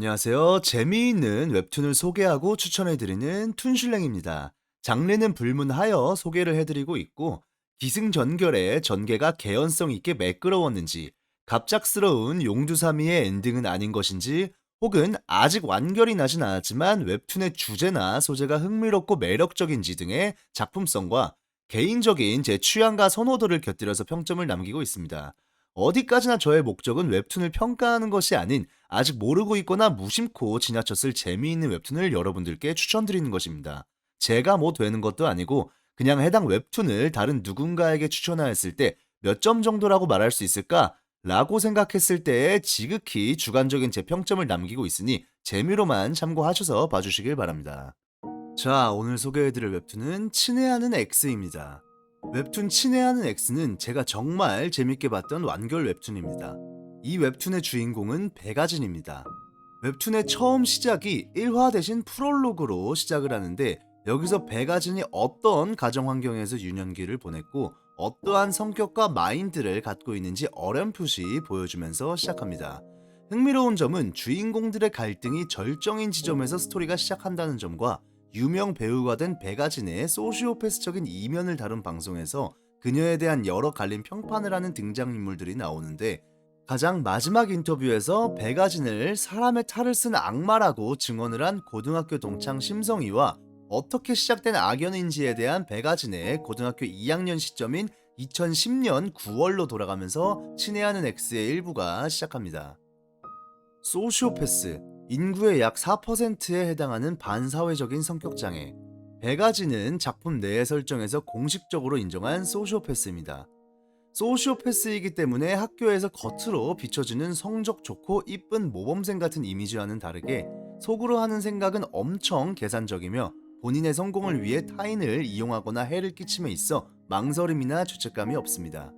안녕하세요. 재미있는 웹툰을 소개하고 추천해드리는 툰슐랭입니다. 장르는 불문하여 소개를 해드리고 있고, 기승전결의 전개가 개연성 있게 매끄러웠는지, 갑작스러운 용두사미의 엔딩은 아닌 것인지, 혹은 아직 완결이 나진 않았지만 웹툰의 주제나 소재가 흥미롭고 매력적인지 등의 작품성과 개인적인 제 취향과 선호도를 곁들여서 평점을 남기고 있습니다. 어디까지나 저의 목적은 웹툰을 평가하는 것이 아닌 아직 모르고 있거나 무심코 지나쳤을 재미있는 웹툰을 여러분들께 추천드리는 것입니다. 제가 뭐 되는 것도 아니고 그냥 해당 웹툰을 다른 누군가에게 추천하였을 때 몇 점 정도라고 말할 수 있을까? 라고 생각했을 때에 지극히 주관적인 제 평점을 남기고 있으니 재미로만 참고하셔서 봐주시길 바랍니다. 자, 오늘 소개해드릴 웹툰은 친애하는 X입니다. 웹툰 친애하는 X는 제가 정말 재밌게 봤던 완결 웹툰입니다. 이 웹툰의 주인공은 백아진입니다. 웹툰의 처음 시작이 1화 대신 프롤로그로 시작을 하는데, 여기서 백아진이 어떤 가정 환경에서 유년기를 보냈고 어떠한 성격과 마인드를 갖고 있는지 어렴풋이 보여주면서 시작합니다. 흥미로운 점은 주인공들의 갈등이 절정인 지점에서 스토리가 시작한다는 점과 유명 배우가 된 백아진의 소시오패스적인 이면을 다룬 방송에서 그녀에 대한 여러 갈린 평판을 하는 등장인물들이 나오는데, 가장 마지막 인터뷰에서 백아진을 사람의 탈을 쓴 악마라고 증언을 한 고등학교 동창 심성희와 어떻게 시작된 악연인지에 대한 백아진의 고등학교 2학년 시점인 2010년 9월로 돌아가면서 친애하는 X의 일부가 시작합니다. 소시오패스, 인구의 약 4%에 해당하는 반사회적인 성격장애. 백아진은 작품 내의 설정에서 공식적으로 인정한 소시오패스입니다. 소시오패스이기 때문에 학교에서 겉으로 비춰지는 성적 좋고 이쁜 모범생 같은 이미지와는 다르게 속으로 하는 생각은 엄청 계산적이며, 본인의 성공을 위해 타인을 이용하거나 해를 끼침에 있어 망설임이나 죄책감이 없습니다.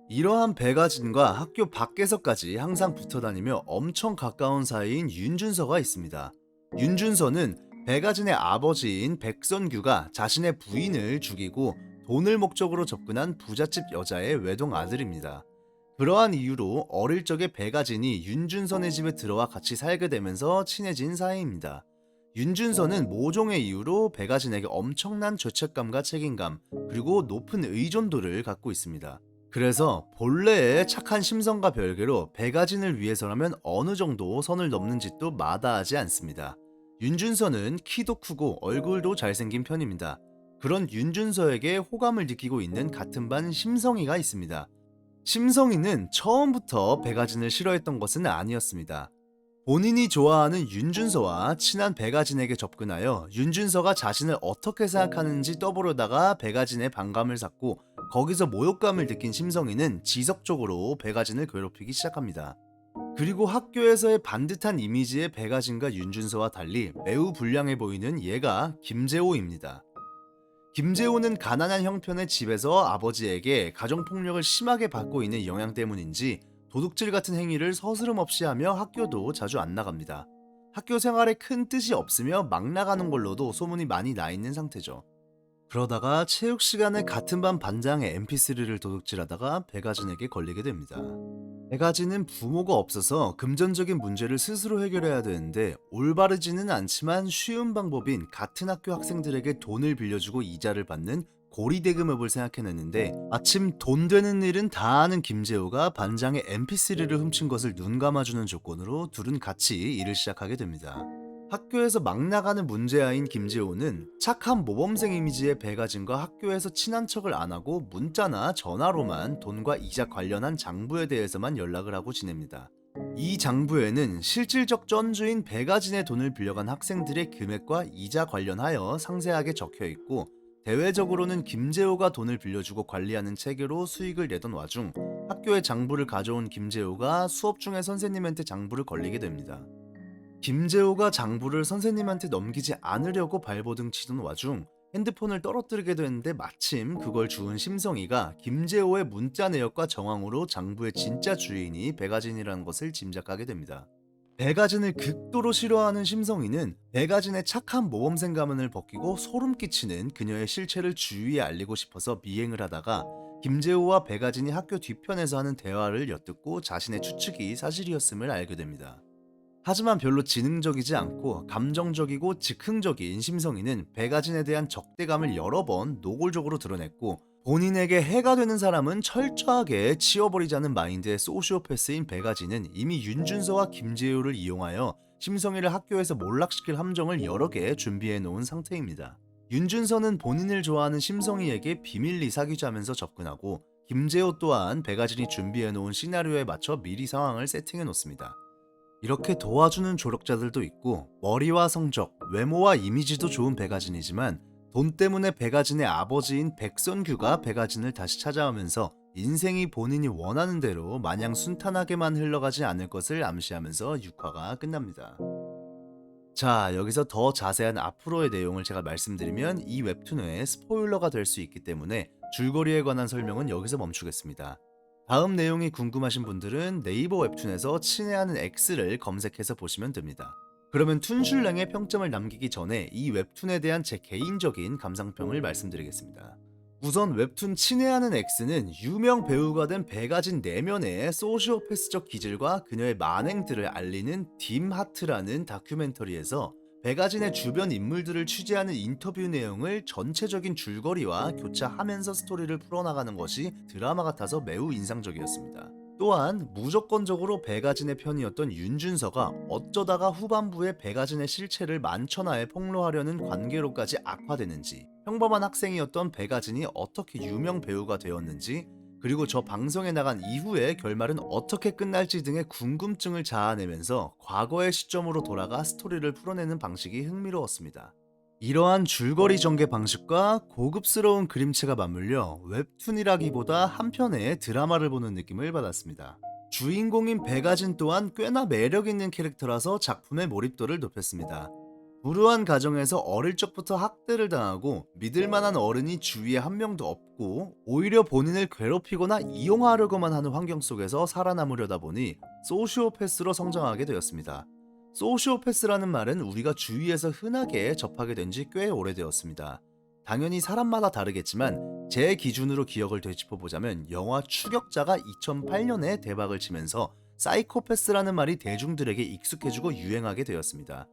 이러한 백아진과 학교 밖에서까지 항상 붙어다니며 엄청 가까운 사이인 윤준서가 있습니다. 윤준서는 백아진의 아버지인 백선규가 자신의 부인을 죽이고 돈을 목적으로 접근한 부잣집 여자의 외동 아들입니다. 그러한 이유로 어릴 적에 백아진이 윤준선의 집에 들어와 같이 살게 되면서 친해진 사이입니다. 윤준서는 모종의 이유로 백아진에게 엄청난 죄책감과 책임감, 그리고 높은 의존도를 갖고 있습니다. 그래서 본래의 착한 심성과 별개로 백아진을 위해서라면 어느 정도 선을 넘는 짓도 마다하지 않습니다. 윤준서는 키도 크고 얼굴도 잘생긴 편입니다. 그런 윤준서에게 호감을 느끼고 있는 같은 반 심성희가 있습니다. 심성희는 처음부터 백아진을 싫어했던 것은 아니었습니다. 본인이 좋아하는 윤준서와 친한 백아진에게 접근하여 윤준서가 자신을 어떻게 생각하는지 떠보려다가 백아진의 반감을 샀고, 거기서 모욕감을 느낀 심성희는 지속적으로 백아진을 괴롭히기 시작합니다. 그리고 학교에서의 반듯한 이미지의 백아진과 윤준서와 달리 매우 불량해 보이는 얘가 김재호입니다. 김재호는 가난한 형편의 집에서 아버지에게 가정폭력을 심하게 받고 있는 영향 때문인지 도둑질 같은 행위를 서스름없이 하며 학교도 자주 안 나갑니다. 학교 생활에 큰 뜻이 없으며 막 나가는 걸로도 소문이 많이 나 있는 상태죠. 그러다가 체육 시간에 같은 반 반장의 MP3를 도둑질하다가 백아진에게 걸리게 됩니다. 백아진은 부모가 없어서 금전적인 문제를 스스로 해결해야 되는데, 올바르지는 않지만 쉬운 방법인 같은 학교 학생들에게 돈을 빌려주고 이자를 받는 고리대금업을 생각해냈는데, 마침 돈 되는 일은 다 아는 김재호가 반장의 MP3를 훔친 것을 눈 감아주는 조건으로 둘은 같이 일을 시작하게 됩니다. 학교에서 막 나가는 문제아인 김재호는 착한 모범생 이미지의 백아진과 학교에서 친한 척을 안 하고 문자나 전화로만 돈과 이자 관련한 장부에 대해서만 연락을 하고 지냅니다. 이 장부에는 실질적 전주인 백아진의 돈을 빌려간 학생들의 금액과 이자 관련하여 상세하게 적혀 있고, 대외적으로는 김재호가 돈을 빌려주고 관리하는 체계로 수익을 내던 와중 학교에 장부를 가져온 김재호가 수업 중에 선생님한테 장부를 걸리게 됩니다. 김재호가 장부를 선생님한테 넘기지 않으려고 발버둥 치던 와중 핸드폰을 떨어뜨리게 되는데, 마침 그걸 주운 심성희가 김재호의 문자 내역과 정황으로 장부의 진짜 주인이 백아진이라는 것을 짐작하게 됩니다. 백아진을 극도로 싫어하는 심성희는 백아진의 착한 모범생 가면을 벗기고 소름 끼치는 그녀의 실체를 주위에 알리고 싶어서 미행을 하다가 김재호와 백아진이 학교 뒤편에서 하는 대화를 엿듣고 자신의 추측이 사실이었음을 알게 됩니다. 하지만 별로 지능적이지 않고 감정적이고 즉흥적인 심성이는 백아진에 대한 적대감을 여러 번 노골적으로 드러냈고, 본인에게 해가 되는 사람은 철저하게 치워버리자는 마인드의 소시오패스인 백아진은 이미 윤준서와 김재효를 이용하여 심성이를 학교에서 몰락시킬 함정을 여러 개 준비해 놓은 상태입니다. 윤준서는 본인을 좋아하는 심성이에게 비밀리 사귀자면서 접근하고, 김재호 또한 백아진이 준비해 놓은 시나리오에 맞춰 미리 상황을 세팅해 놓습니다. 이렇게 도와주는 조력자들도 있고, 머리와 성적, 외모와 이미지도 좋은 백아진이지만 돈 때문에 백아진의 아버지인 백선규가 백아진을 다시 찾아오면서 인생이 본인이 원하는 대로 마냥 순탄하게만 흘러가지 않을 것을 암시하면서 6화가 끝납니다. 자, 여기서 더 자세한 앞으로의 내용을 제가 말씀드리면 이 웹툰의 스포일러가 될 수 있기 때문에 줄거리에 관한 설명은 여기서 멈추겠습니다. 다음 내용이 궁금하신 분들은 네이버 웹툰에서 친애하는 X를 검색해서 보시면 됩니다. 그러면 툰슐랭의 평점을 남기기 전에 이 웹툰에 대한 제 개인적인 감상평을 말씀드리겠습니다. 우선 웹툰 친애하는 X는 유명 배우가 된 백아진 내면의 소시오패스적 기질과 그녀의 만행들을 알리는 딤 하트라는 다큐멘터리에서 백아진의 주변 인물들을 취재하는 인터뷰 내용을 전체적인 줄거리와 교차하면서 스토리를 풀어나가는 것이 드라마 같아서 매우 인상적이었습니다. 또한 무조건적으로 백아진의 편이었던 윤준서가 어쩌다가 후반부에 백아진의 실체를 만천하에 폭로하려는 관계로까지 악화되는지, 평범한 학생이었던 백아진이 어떻게 유명 배우가 되었는지, 그리고 저 방송에 나간 이후의 결말은 어떻게 끝날지 등의 궁금증을 자아내면서 과거의 시점으로 돌아가 스토리를 풀어내는 방식이 흥미로웠습니다. 이러한 줄거리 전개 방식과 고급스러운 그림체가 맞물려 웹툰이라기보다 한편의 드라마를 보는 느낌을 받았습니다. 주인공인 백아진 또한 꽤나 매력있는 캐릭터라서 작품의 몰입도를 높였습니다. 불우한 가정에서 어릴 적부터 학대를 당하고 믿을만한 어른이 주위에 한 명도 없고 오히려 본인을 괴롭히거나 이용하려고만 하는 환경 속에서 살아남으려다 보니 소시오패스로 성장하게 되었습니다. 소시오패스라는 말은 우리가 주위에서 흔하게 접하게 된 지 꽤 오래되었습니다. 당연히 사람마다 다르겠지만 제 기준으로 기억을 되짚어보자면 영화 추격자가 2008년에 대박을 치면서 사이코패스라는 말이 대중들에게 익숙해지고 유행하게 되었습니다.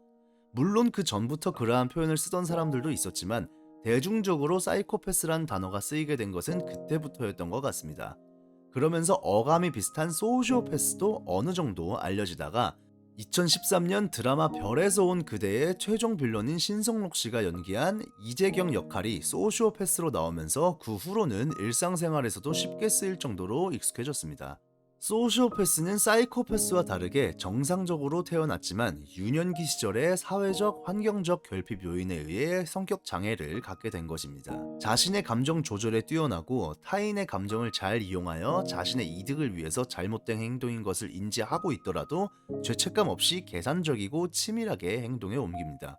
물론 그 전부터 그러한 표현을 쓰던 사람들도 있었지만 대중적으로 사이코패스란 단어가 쓰이게 된 것은 그때부터였던 것 같습니다. 그러면서 어감이 비슷한 소시오패스도 어느 정도 알려지다가 2013년 드라마 별에서 온 그대의 최종 빌런인 신성록 씨가 연기한 이재경 역할이 소시오패스로 나오면서 그 후로는 일상생활에서도 쉽게 쓰일 정도로 익숙해졌습니다. 소시오패스는 사이코패스와 다르게 정상적으로 태어났지만 유년기 시절에 사회적, 환경적 결핍 요인에 의해 성격 장애를 갖게 된 것입니다. 자신의 감정 조절에 뛰어나고 타인의 감정을 잘 이용하여 자신의 이득을 위해서 잘못된 행동인 것을 인지하고 있더라도 죄책감 없이 계산적이고 치밀하게 행동에 옮깁니다.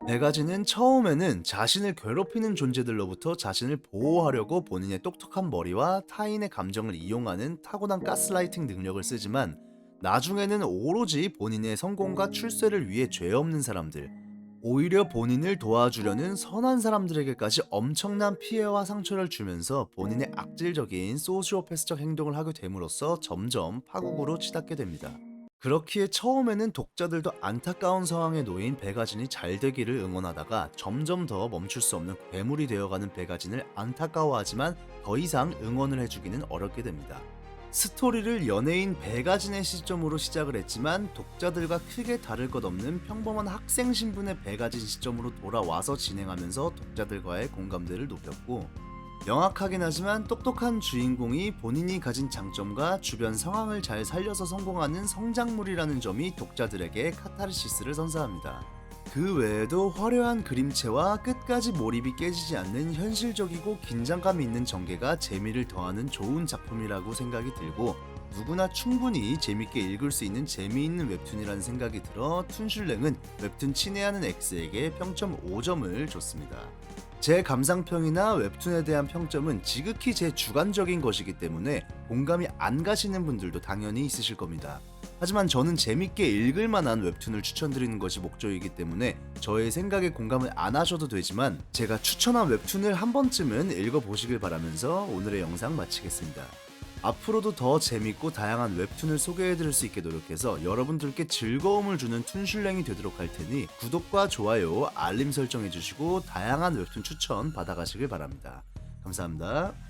백아지는 처음에는 자신을 괴롭히는 존재들로부터 자신을 보호하려고 본인의 똑똑한 머리와 타인의 감정을 이용하는 타고난 가스라이팅 능력을 쓰지만 나중에는 오로지 본인의 성공과 출세를 위해 죄 없는 사람들, 오히려 본인을 도와주려는 선한 사람들에게까지 엄청난 피해와 상처를 주면서 본인의 악질적인 소시오패스적 행동을 하게 됨으로써 점점 파국으로 치닫게 됩니다. 그렇기에 처음에는 독자들도 안타까운 상황에 놓인 백아진이 잘 되기를 응원하다가 점점 더 멈출 수 없는 괴물이 되어가는 백아진을 안타까워하지만 더 이상 응원을 해주기는 어렵게 됩니다. 스토리를 연예인 백아진의 시점으로 시작을 했지만 독자들과 크게 다를 것 없는 평범한 학생 신분의 백아진 시점으로 돌아와서 진행하면서 독자들과의 공감대를 높였고, 명확하긴 하지만 똑똑한 주인공이 본인이 가진 장점과 주변 상황을 잘 살려서 성공하는 성장물이라는 점이 독자들에게 카타르시스를 선사합니다. 그 외에도 화려한 그림체와 끝까지 몰입이 깨지지 않는 현실적이고 긴장감 있는 전개가 재미를 더하는 좋은 작품이라고 생각이 들고, 누구나 충분히 재밌게 읽을 수 있는 재미있는 웹툰이라는 생각이 들어 툰슐랭은 웹툰 친애하는 X에게 평점 5점을 줬습니다. 제 감상평이나 웹툰에 대한 평점은 지극히 제 주관적인 것이기 때문에 공감이 안 가시는 분들도 당연히 있으실 겁니다. 하지만 저는 재밌게 읽을 만한 웹툰을 추천드리는 것이 목적이기 때문에 저의 생각에 공감을 안 하셔도 되지만 제가 추천한 웹툰을 한 번쯤은 읽어보시길 바라면서 오늘의 영상 마치겠습니다. 앞으로도 더 재밌고 다양한 웹툰을 소개해드릴 수 있게 노력해서 여러분들께 즐거움을 주는 툰슐랭이 되도록 할 테니 구독과 좋아요, 알림 설정해주시고 다양한 웹툰 추천 받아가시길 바랍니다. 감사합니다.